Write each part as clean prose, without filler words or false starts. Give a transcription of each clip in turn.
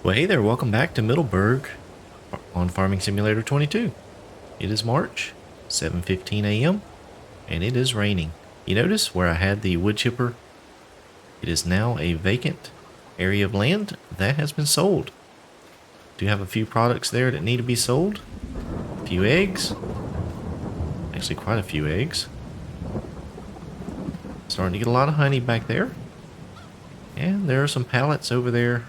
Well, hey there, welcome back to Middleburgh on Farming Simulator 22. It is March, 7:15 a.m., and it is raining. You notice where I had the wood chipper? It is now a vacant area of land that has been sold. Do have a few products there that need to be sold. A few eggs. Actually, quite a few eggs. Starting to get a lot of honey back there. And there are some pallets over there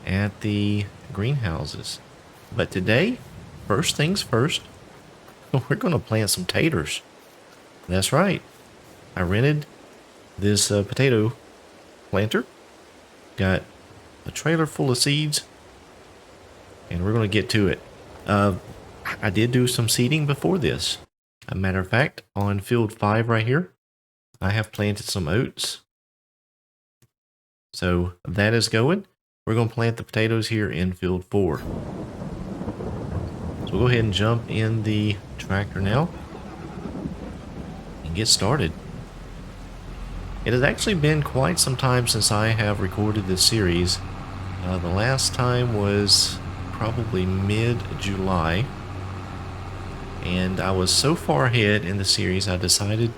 at the greenhouses. But today, first things first, we're going to plant some taters. That's right. I rented this potato planter. Got a trailer full of seeds, and we're going to get to it. I did do some seeding before this. A matter of fact, on field 5 right here, I have planted some oats. So that is going. We're going to plant the potatoes here in field 4. So we'll go ahead and jump in the tractor now and get started. It has actually been quite some time since I have recorded this series. The last time was probably mid-July, and I was so far ahead in the series I decided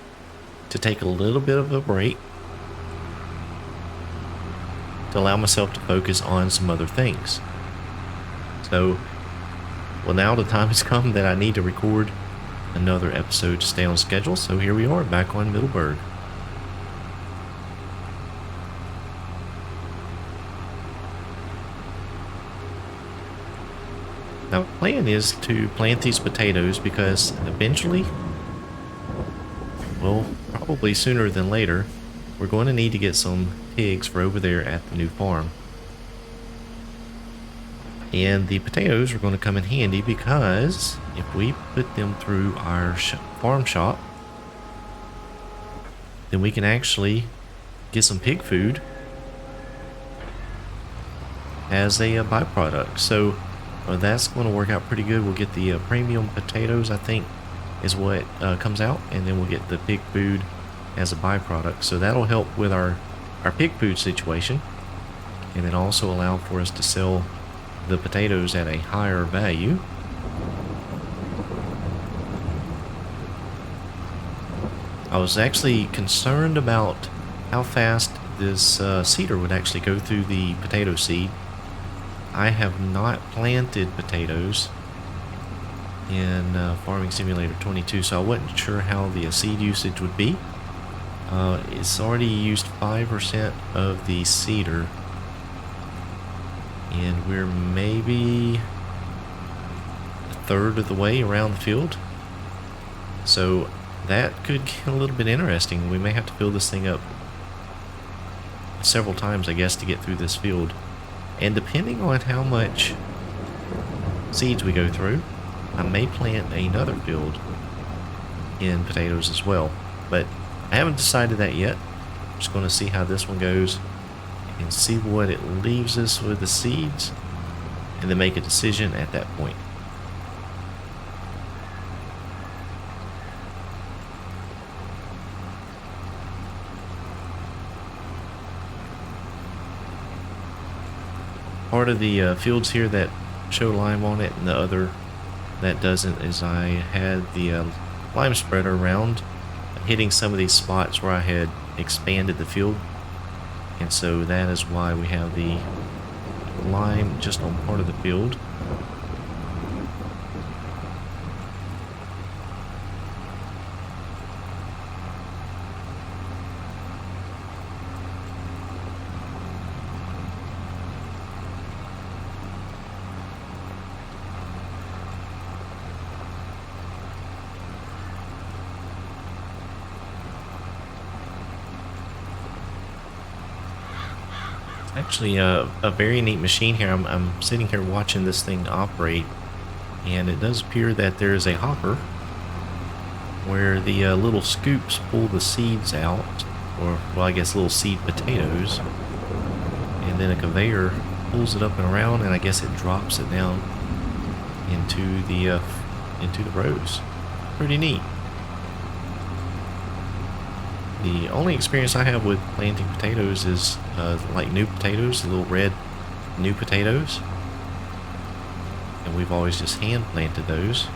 to take a little bit of a break to allow myself to focus on some other things. So, well, now the time has come that I need to record another episode to stay on schedule, so here we are back on Middleburgh. Now, the plan is to plant these potatoes because eventually, well, probably sooner than later, we're going to need to get some pigs for over there at the new farm. And the potatoes are going to come in handy because if we put them through our farm shop, then we can actually get some pig food as a byproduct. So that's going to work out pretty good. We'll get the premium potatoes, I think, is what comes out, and then we'll get the pig food as a byproduct. So that'll help with our pig food situation, and then also allow for us to sell the potatoes at a higher value. I was actually concerned about how fast this seeder would actually go through the potato seed. I have not planted potatoes in Farming Simulator 22, so I wasn't sure how the seed usage would be. It's already used 5% of the seeder, and we're maybe a third of the way around the field. So that could get a little bit interesting. We may have to fill this thing up several times, I guess, to get through this field. And depending on how much seeds we go through, I may plant another field in potatoes as well. But I haven't decided that yet. I'm just going to see how this one goes and see what it leaves us with the seeds, and then make a decision at that point. Part of the fields here that show lime on it and the other that doesn't is I had the lime spreader around, hitting some of these spots where I had expanded the field, and so that is why we have the lime just on part of the field. Actually, a very neat machine here. I'm sitting here watching this thing operate, and it does appear that there is a hopper where the little scoops pull the seeds out, or, well, I guess little seed potatoes, and then a conveyor pulls it up and around, and I guess it drops it down into the rows. Pretty neat. The only experience I have with planting potatoes is like new potatoes, the little red new potatoes. And we've always just hand planted those.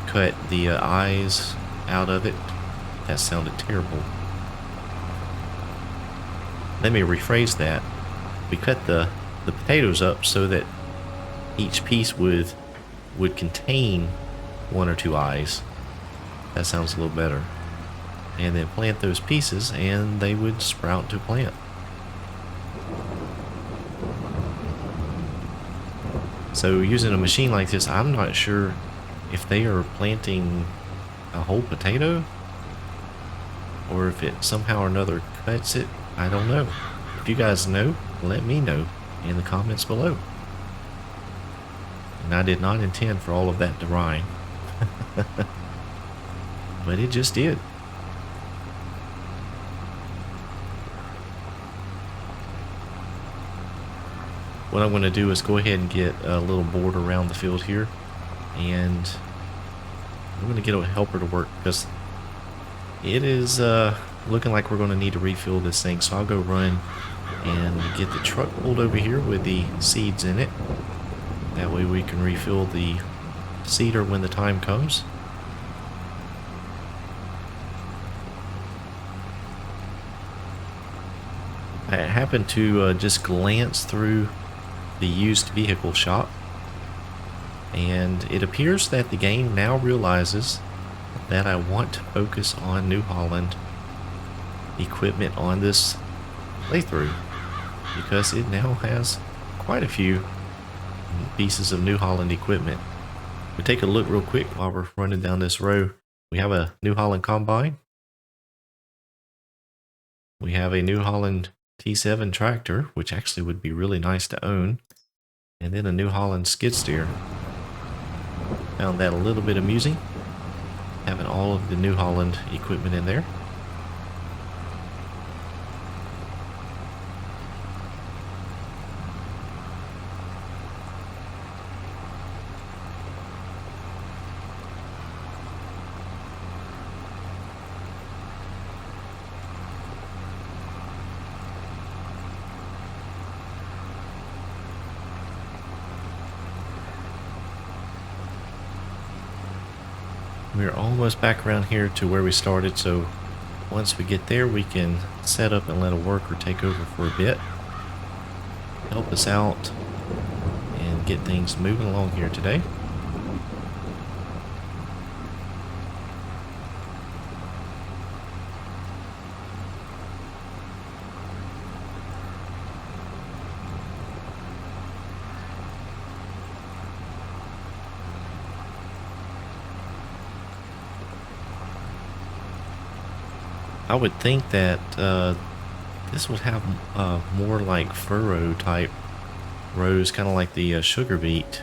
Cut the eyes out of it. That sounded terrible. Let me rephrase that. We cut the potatoes up so that each piece would contain 1 or 2 eyes. That sounds a little better. And then plant those pieces and they would sprout to plant. So using a machine like this, I'm not sure if they are planting a whole potato or if it somehow or another cuts it. I don't know. If you guys know, let me know in the comments below. And I did not intend for all of that to rhyme. But it just did. What I'm going to do is go ahead and get a little board around the field here, and I'm going to get a helper to work because it is looking like we're going to need to refill this thing. So I'll go run and get the truck pulled over here with the seeds in it. That way we can refill the seeder when the time comes. I happened to just glance through the used vehicle shop, and it appears that the game now realizes that I want to focus on New Holland equipment on this playthrough because it now has quite a few pieces of New Holland equipment. We take a look real quick while we're running down this row. We have a New Holland combine. We have a New Holland T7 tractor, which actually would be really nice to own. And then a New Holland skid steer. Found that a little bit amusing, having all of the New Holland equipment in there. We're almost back around here to where we started, so once we get there we can set up and let a worker take over for a bit, help us out and get things moving along here today. I would think that this would have more like furrow type rows, kind of like the sugar beet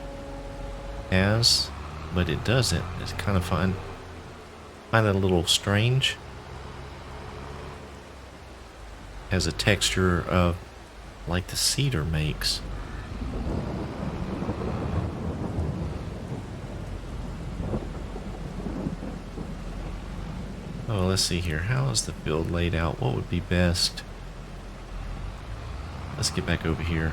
has, but it doesn't. It's kind of find it a little strange. Has a texture of like the cedar makes. Oh, let's see here. How is the field laid out? What would be best? Let's get back over here.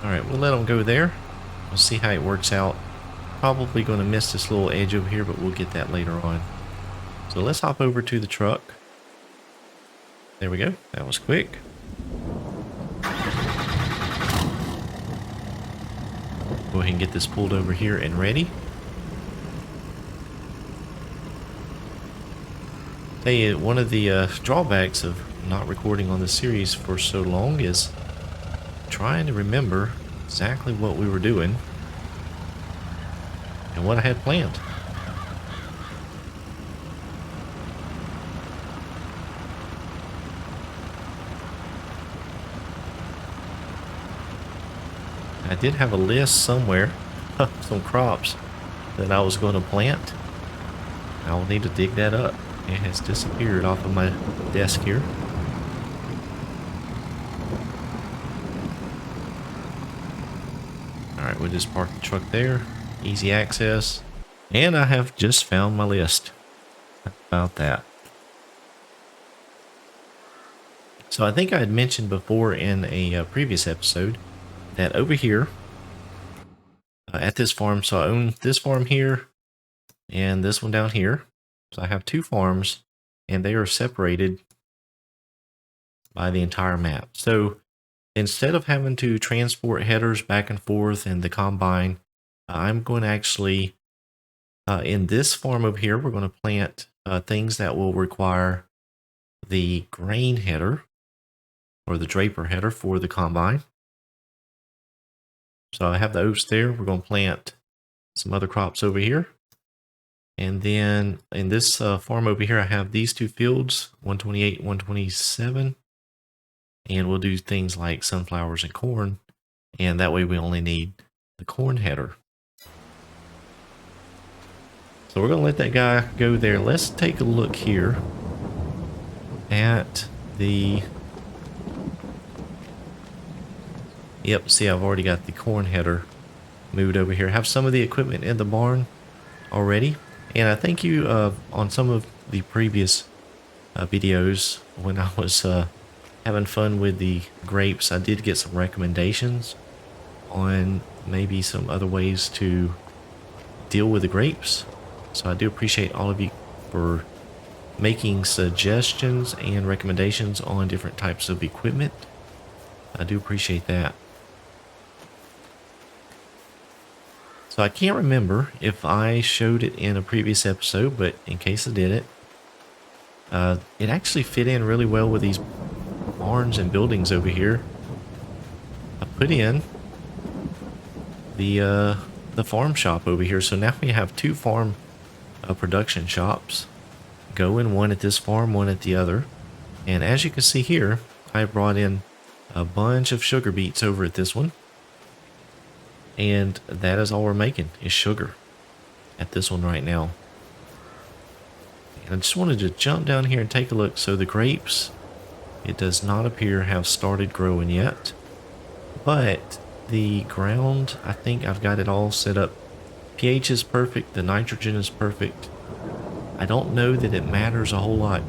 Alright, we'll let them go there. We'll see how it works out. Probably going to miss this little edge over here, but we'll get that later on. So let's hop over to the truck. There we go. That was quick. Go ahead and get this pulled over here and ready. Tell you, one of the drawbacks of not recording on the series for so long is trying to remember exactly what we were doing and what I had planned. I did have a list somewhere of some crops that I was going to plant. I will need to dig that up. It has disappeared off of my desk here. we'll just park the truck there. Easy access. And I have just found my list. How about that? So I think I had mentioned before in a previous episode that over here at this farm, so I own this farm here and this one down here. So I have two farms and they are separated by the entire map. So instead of having to transport headers back and forth in the combine, I'm going to actually, in this farm over here, we're going to plant things that will require the grain header or the draper header for the combine. So I have the oats there. We're going to plant some other crops over here. And then in this farm over here, I have these two fields, 128, 127. And we'll do things like sunflowers and corn. And that way we only need the corn header. So we're going to let that guy go there. Let's take a look here at the... Yep, see, I've already got the corn header moved over here. I have some of the equipment in the barn already. And I thank you on some of the previous videos when I was having fun with the grapes. I did get some recommendations on maybe some other ways to deal with the grapes. So I do appreciate all of you for making suggestions and recommendations on different types of equipment. I do appreciate that. So I can't remember if I showed it in a previous episode, but in case I did it actually fit in really well with these barns and buildings over here. I put in the farm shop over here, so now we have two farm production shops going, one at this farm, one at the other. And as you can see here, I brought in a bunch of sugar beets over at this one. And that is all we're making is sugar at this one right now. And I just wanted to jump down here and take a look. So the grapes, it does not appear have started growing yet. But the ground, I think I've got it all set up. pH is perfect. The nitrogen is perfect. I don't know that it matters a whole lot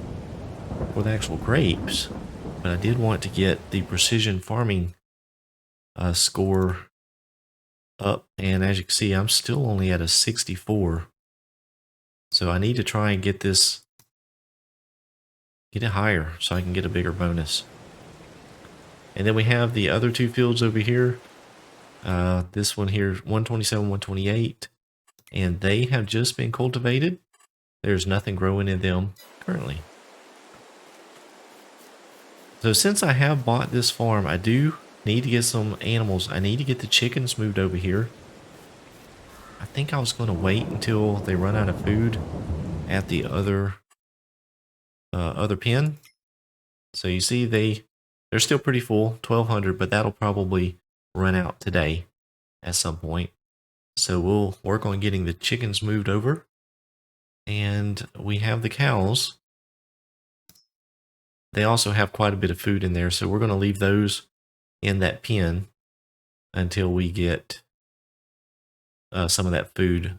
for the actual grapes. But I did want to get the precision farming score up, and as you can see, I'm still only at a 64. So I need to try and get this, get it higher so I can get a bigger bonus. And then we have the other two fields over here. This one here, 127, 128, and they have just been cultivated. There's nothing growing in them currently. So since I have bought this farm, I do need to get some animals. I need to get the chickens moved over here. I think I was going to wait until they run out of food at the other pen. So you see they're still pretty full, 1,200, but that'll probably run out today at some point. So we'll work on getting the chickens moved over. And we have the cows. They also have quite a bit of food in there, so we're going to leave those in that pen until we get some of that food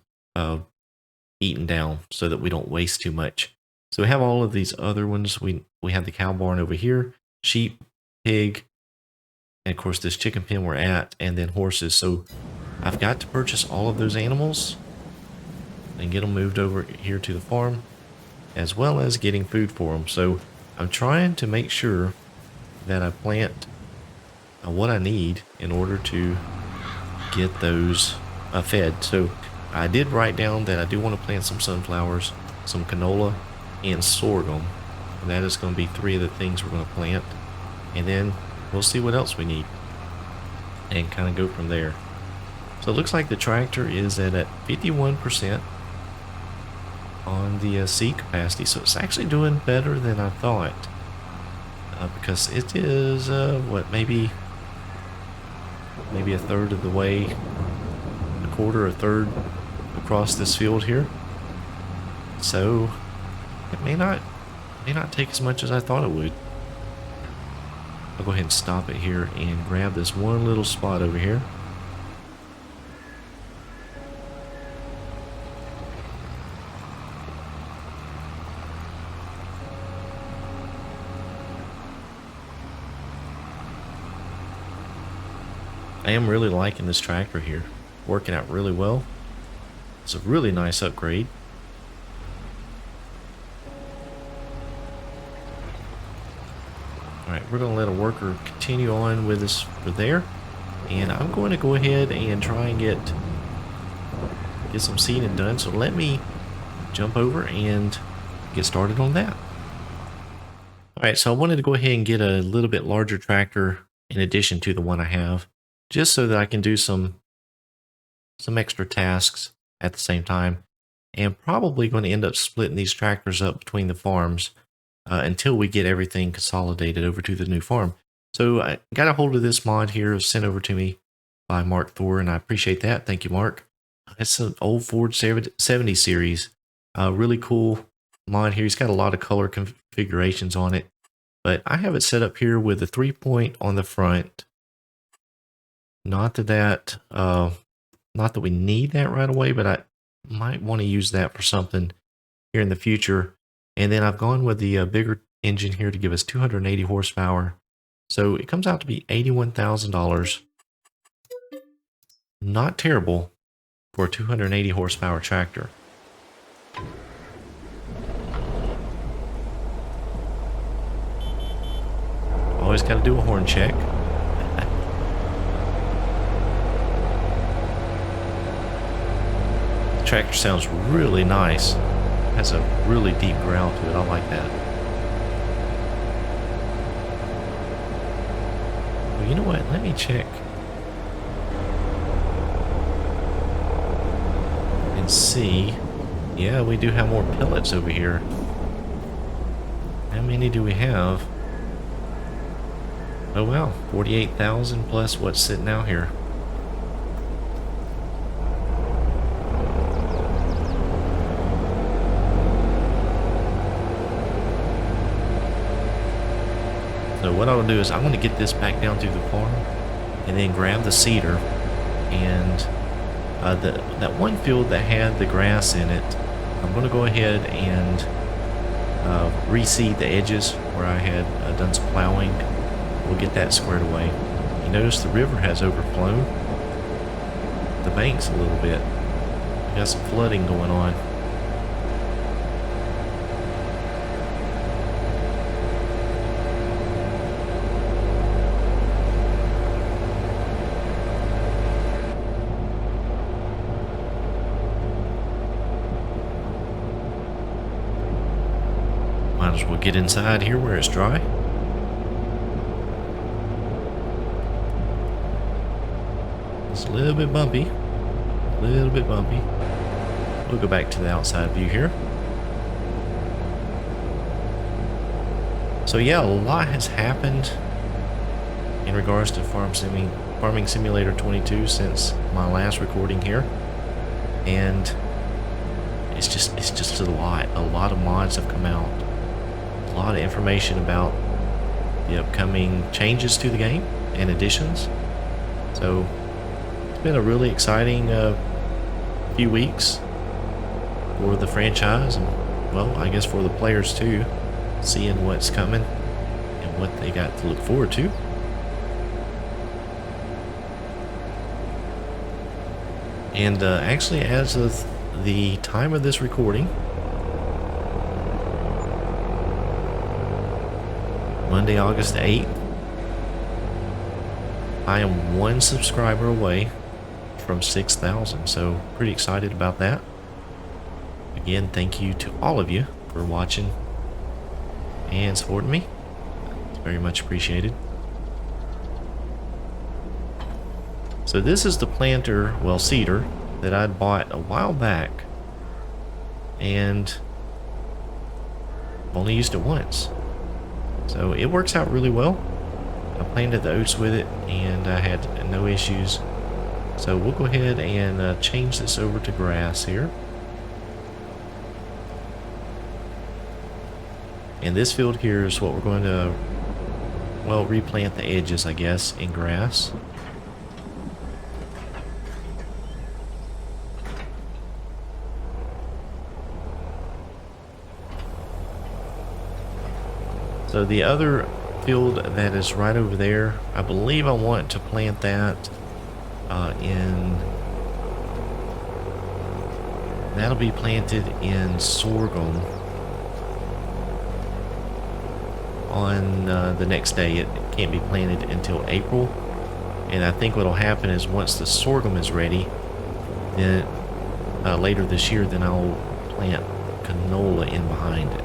eaten down so that we don't waste too much. So we have all of these other ones. We have the cow barn over here, sheep, pig, and of course this chicken pen we're at, and then horses. So I've got to purchase all of those animals and get them moved over here to the farm, as well as getting food for them. So I'm trying to make sure that I plant what I need in order to get those fed. So I did write down that I do want to plant some sunflowers, some canola, and sorghum. And that is going to be 3 of the things we're going to plant. And then we'll see what else we need and kind of go from there. So it looks like the tractor is at 51% on the seed capacity. So it's actually doing better than I thought. Because it is, maybe a third of the way, a quarter, a third across this field here. So it may not take as much as I thought it would. I'll go ahead and stop it here and grab this one little spot over here. I am really liking this tractor here. Working out really well. It's a really nice upgrade. Alright, we're going to let a worker continue on with us for there. And I'm going to go ahead and try and get some seeding done. So let me jump over and get started on that. Alright, so I wanted to go ahead and get a little bit larger tractor in addition to the one I have, just so that I can do some extra tasks at the same time. And probably going to end up splitting these tractors up between the farms until we get everything consolidated over to the new farm. So I got a hold of this mod here, sent over to me by Mark Thor, and I appreciate that. Thank you, Mark. It's an old Ford 70 series. Really cool mod here. He's got a lot of color configurations on it, but I have it set up here with a 3-point on the front. Not that we need that right away, but I might want to use that for something here in the future. And then I've gone with the bigger engine here to give us 280 horsepower. So it comes out to be $81,000. Not terrible for a 280 horsepower tractor. Always got to do a horn check. The tractor sounds really nice. Has a really deep growl to it. I like that. Well, you know what? Let me check and see. Yeah, we do have more pellets over here. How many do we have? Oh wow, 48,000 plus what's sitting out here. So what I'll do is I'm going to get this back down to the farm and then grab the seeder, and that one field that had the grass in it, I'm going to go ahead and reseed the edges where I had done some plowing. We'll get that squared away. You notice the river has overflown the banks a little bit. We got some flooding going on. Might as well get inside here where it's dry. It's a little bit bumpy. We'll go back to the outside view here. So yeah, a lot has happened in regards to Farming Simulator 22 since my last recording here. And it's just a lot of mods have come out. A lot of information about the upcoming changes to the game and additions. So it's been a really exciting few weeks for the franchise, and well, I guess for the players too, seeing what's coming and what they got to look forward to. And actually, as of the time of this recording, Monday, August 8th, I am 1 subscriber away from 6,000, so pretty excited about that. Again, thank you to all of you for watching and supporting me. It's very much appreciated. So this is the planter, well, seeder, that I'd bought a while back, and only used it once. So it works out really well. I planted the oats with it and I had no issues. So we'll go ahead and change this over to grass here. And this field here is what we're going to, well, replant the edges, I guess, in grass. So the other field that is right over there, I believe I want to plant that in that'll be planted in sorghum on the next day. It can't be planted until April, and I think what'll happen is once the sorghum is ready, then later this year, then I'll plant canola in behind it.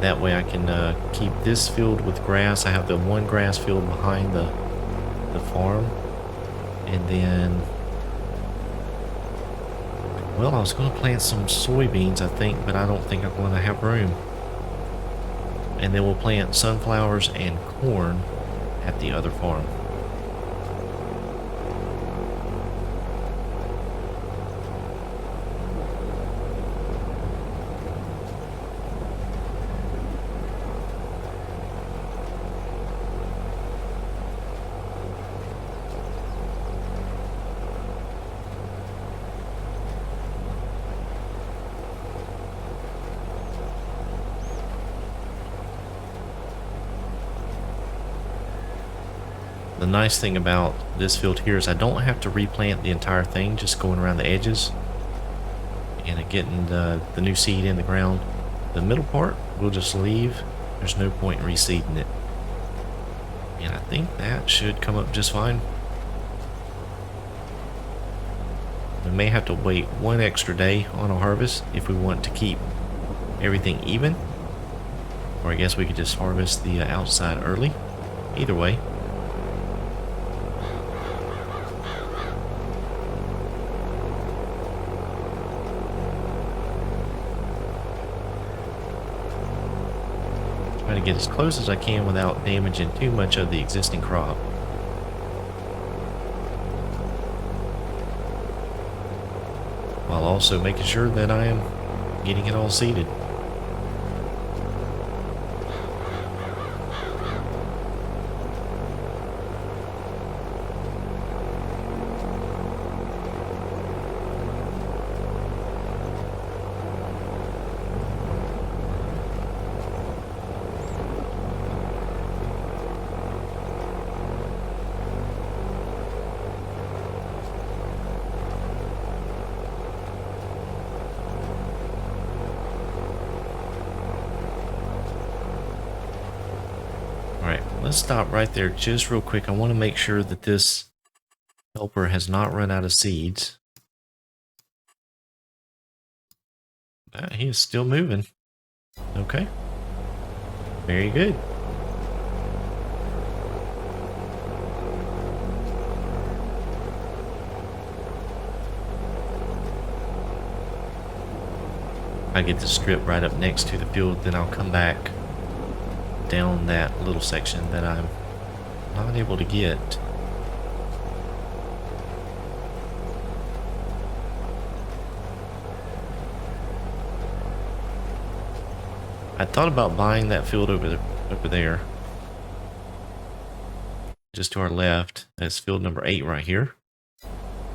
That way I can keep this field with grass. I have the one grass field behind the farm. And then, well, I was going to plant some soybeans, I think, but I don't think I'm going to have room. And then we'll plant sunflowers and corn at the other farm. The nice thing about this field here is I don't have to replant the entire thing, just going around the edges and getting the new seed in the ground. The middle part we'll just leave. There's no point in reseeding it. And I think that should come up just fine. We may have to wait one extra day on a harvest if we want to keep everything even. Or I guess we could just harvest the outside early. Either way. Try to get as close as I can without damaging too much of the existing crop. While also making sure that I am getting it all seeded. Let's stop right there just real quick. I want to make sure that this helper has not run out of seeds. He is still moving. Okay. Very good. I get the strip right up next to the field, then I'll come back down that little section that I'm not able to get. I thought about buying that field over there, just to our left. That's field number 8 right here.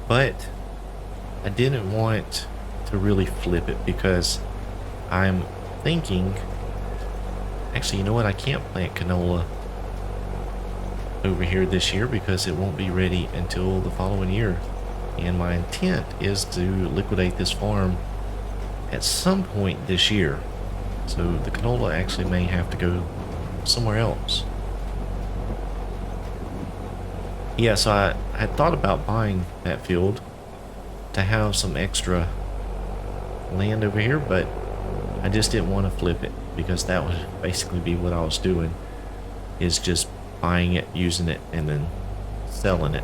But I didn't want to really flip it because I'm thinking, actually, you know what? I can't plant canola over here this year because it won't be ready until the following year. And my intent is to liquidate this farm at some point this year. So the canola actually may have to go somewhere else. Yeah, so I had thought about buying that field to have some extra land over here, but I just didn't want to flip it because that would basically be what I was doing, is just buying it, using it, and then selling it.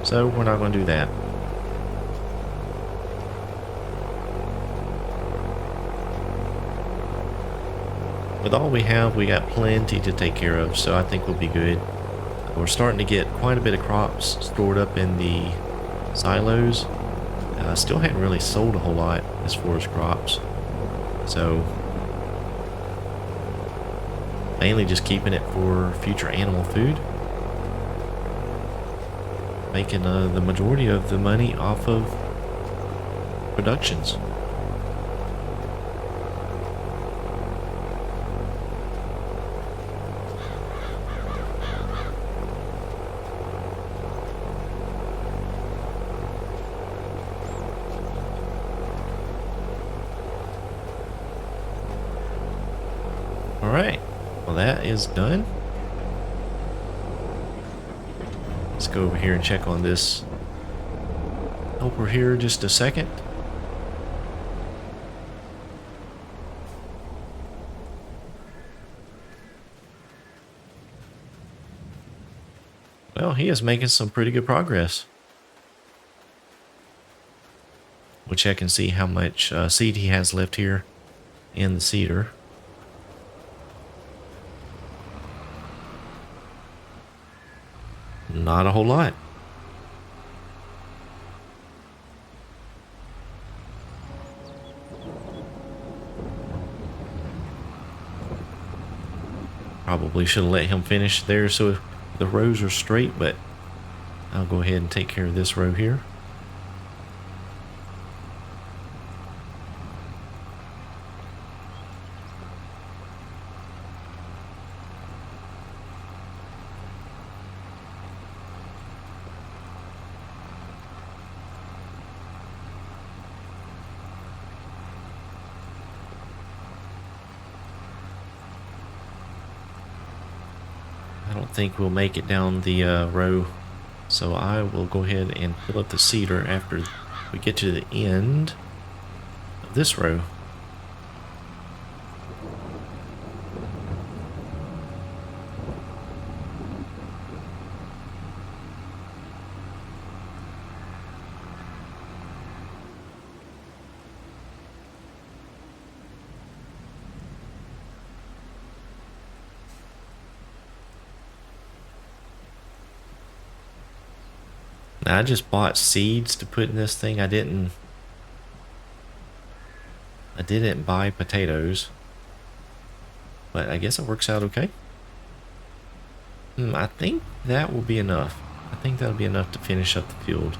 So we're not going to do that. With all we have, we got plenty to take care of, so I think we'll be good. We're starting to get quite a bit of crops stored up in the silos. Still hadn't really sold a whole lot as far as crops. So Mainly just keeping it for future animal food. Making the majority of the money off of productions. Alright, well that is done. Let's go over here and check on this helper here just a second. Well, he is making some pretty good progress. We'll check and see how much seed he has left here in the seeder. Not a whole lot. Probably should have let him finish there so the rows are straight, but I'll go ahead and take care of this row here. I don't think we'll make it down the row, so I will go ahead and fill up the seeder after we get to the end of this row. Now, I just bought seeds to put in this thing. I didn't buy potatoes, but I guess it works out okay. I think that will be enough. I think that'll be enough to finish up the field.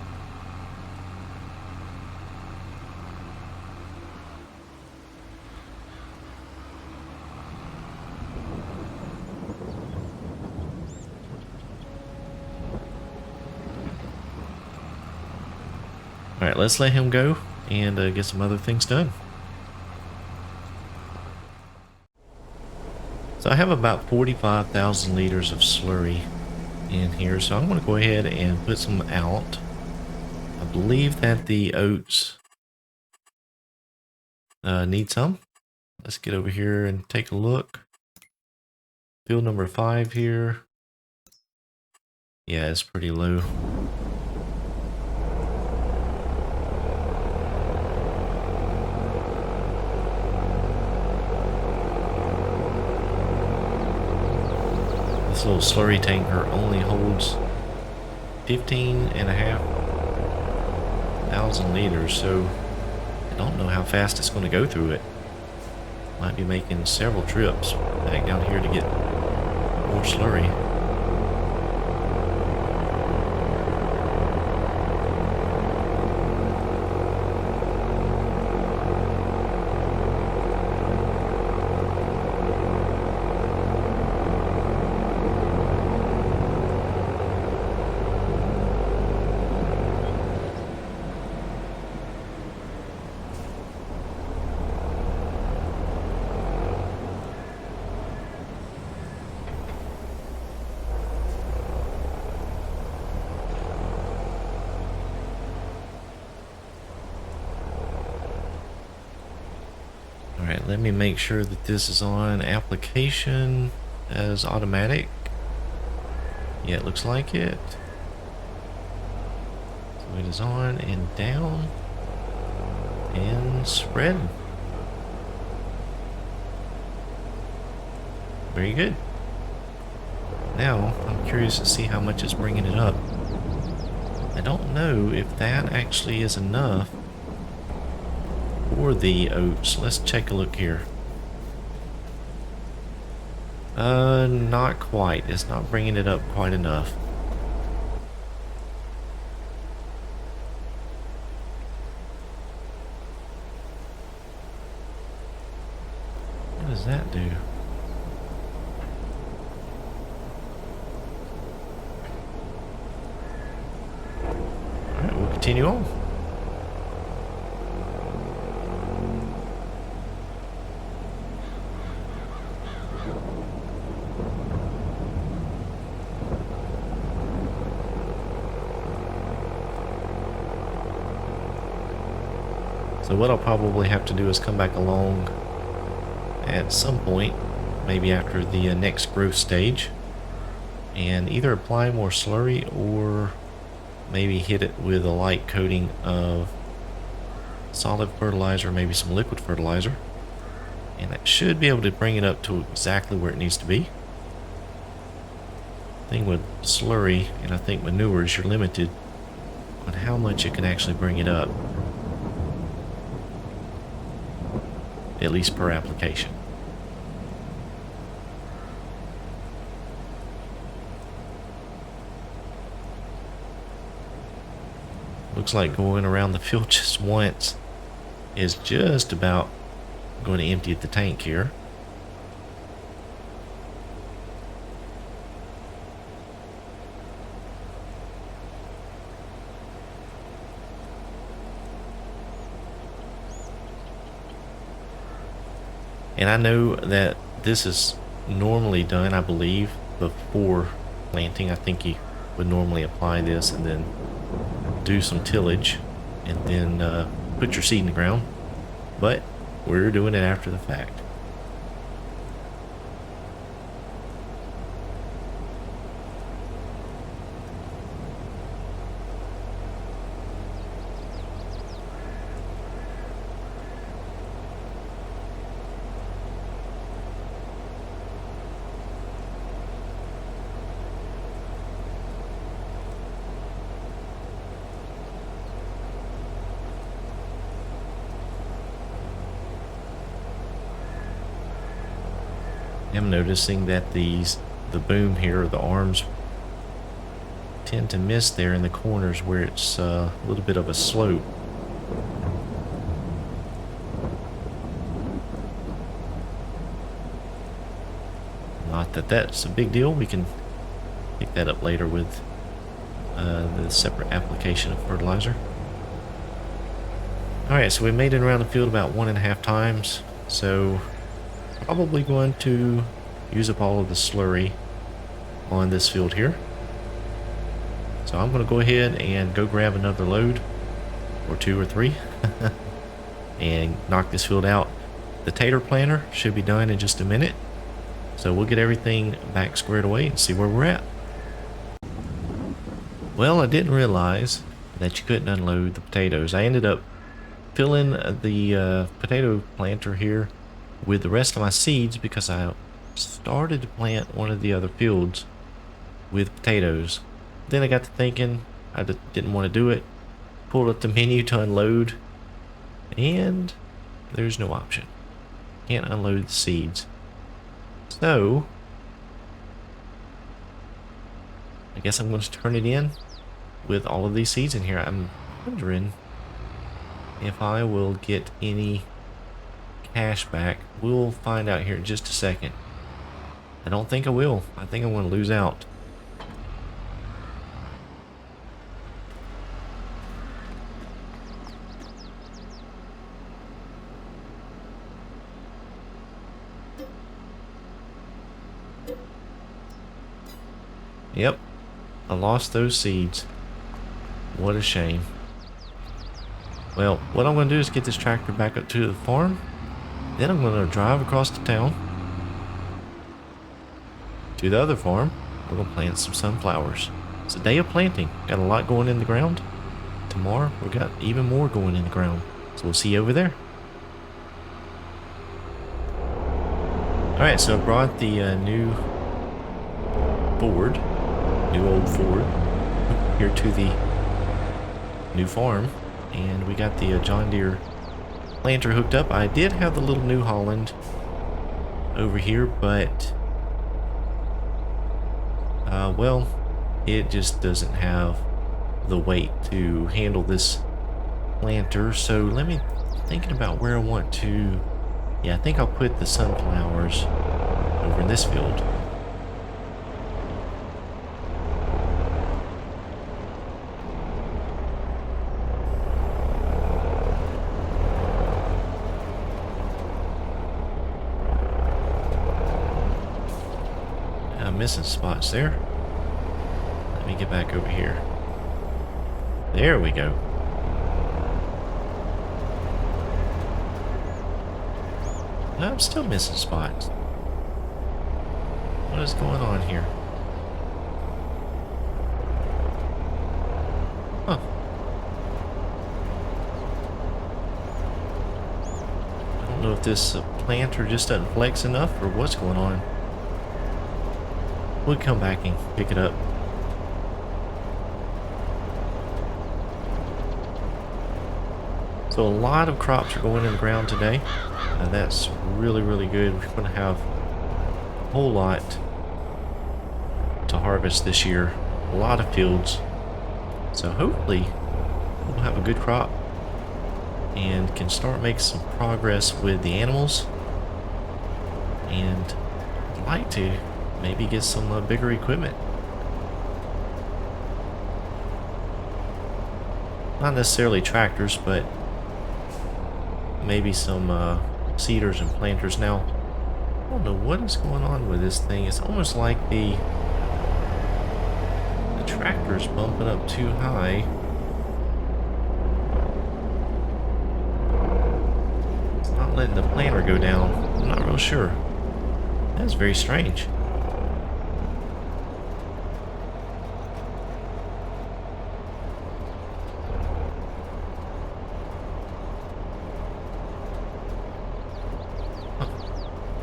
Alright, let's let him go and get some other things done. So I have about 45,000 liters of slurry in here, so I'm going to go ahead and put some out. I believe that the oats need some. Let's get over here and take a look. Field number 5 here. Yeah, it's pretty low. This little slurry tanker only holds 15,500 liters, so I don't know how fast it's going to go through it. Might be making several trips back down here to get more slurry. Alright, let me make sure that this is on application as automatic. Yeah, it looks like it. So it is on and down and spread. Very good. Now, I'm curious to see how much it's bringing it up. I don't know if that actually is enough for the oats. Let's take a look here. Not quite. It's not bringing it up quite enough. What does that do? Alright, we'll continue on. So what I'll probably have to do is come back along at some point, maybe after the next growth stage, and either apply more slurry or maybe hit it with a light coating of solid fertilizer, maybe some liquid fertilizer, and that should be able to bring it up to exactly where it needs to be. Thing with slurry, and I think manures, you're limited on how much it can actually bring it up, at least per application. Looks like going around the field just once is just about going to empty the tank here. And I know that this is normally done, I believe, before planting. I think you would normally apply this and then do some tillage and then put your seed in the ground. But we're doing it after the fact. I'm noticing that the boom here, or the arms, tend to miss there in the corners where it's a little bit of a slope. Not that that's a big deal. We can pick that up later with the separate application of fertilizer. Alright, so we made it around the field about 1.5 times. So probably going to use up all of the slurry on this field here. So I'm going to go ahead and go grab another load, or 2 or 3, and knock this field out. The tater planter should be done in just a minute. So we'll get everything back squared away and see where we're at. Well, I didn't realize that you couldn't unload the potatoes. I ended up filling the potato planter here with the rest of my seeds because I started to plant one of the other fields with potatoes. Then I got to thinking I didn't want to do it. Pulled up the menu to unload, and there's no option. Can't unload the seeds. So I guess I'm going to turn it in with all of these seeds in here. I'm wondering if I will get any cash back. We'll find out here in just a second. I don't think I will. I think I'm going to lose out. Yep, I lost those seeds. What a shame. Well, what I'm going to do is get this tractor back up to the farm. Then I'm going to drive across the town to the other farm. We're going to plant some sunflowers. It's a day of planting. Got a lot going in the ground. Tomorrow, we've got even more going in the ground. So we'll see you over there. Alright, so I brought the new Ford, new old Ford, here to the new farm. And we got the John Deere planter hooked up. I did have the little New Holland over here, but Well, it just doesn't have the weight to handle this planter. So let me thinking about where I want to. Yeah, I think I'll put the sunflowers over in this field. I'm missing spots there. Let me get back over here. There we go. I'm still missing spots. What is going on here? Huh. I don't know if this planter just doesn't flex enough or what's going on. We'll come back and pick it up. So a lot of crops are going in the ground today. And that's really, really good. We're going to have a whole lot to harvest this year. A lot of fields. So hopefully we'll have a good crop and can start making some progress with the animals. And I'd like to maybe get some bigger equipment. Not necessarily tractors, but maybe some seeders and planters. Now, I don't know what is going on with this thing. It's almost like the tractor's bumping up too high. It's not letting the planter go down. I'm not real sure. That's very strange.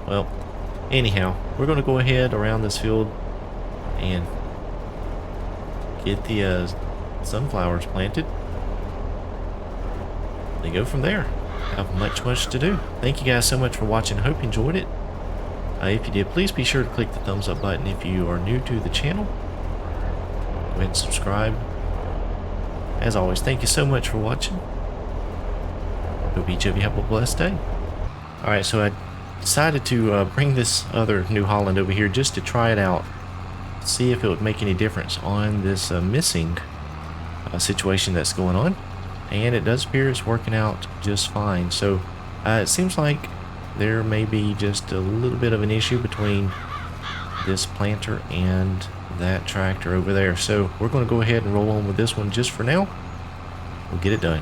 Well, anyhow, we're going to go ahead around this field and get the sunflowers planted. They go from there. Have much to do. Thank you guys so much for watching. Hope you enjoyed it. If you did, please be sure to click the thumbs up button if you are new to the channel. Go ahead and subscribe. As always, thank you so much for watching. Hope each of you have a blessed day. Alright, so I decided to bring this other New Holland over here just to try it out, see if it would make any difference on this missing situation that's going on, and it does appear it's working out just fine. So it seems like there may be just a little bit of an issue between this planter and that tractor over there. So we're going to go ahead and roll on with this one just for now. We'll get it done.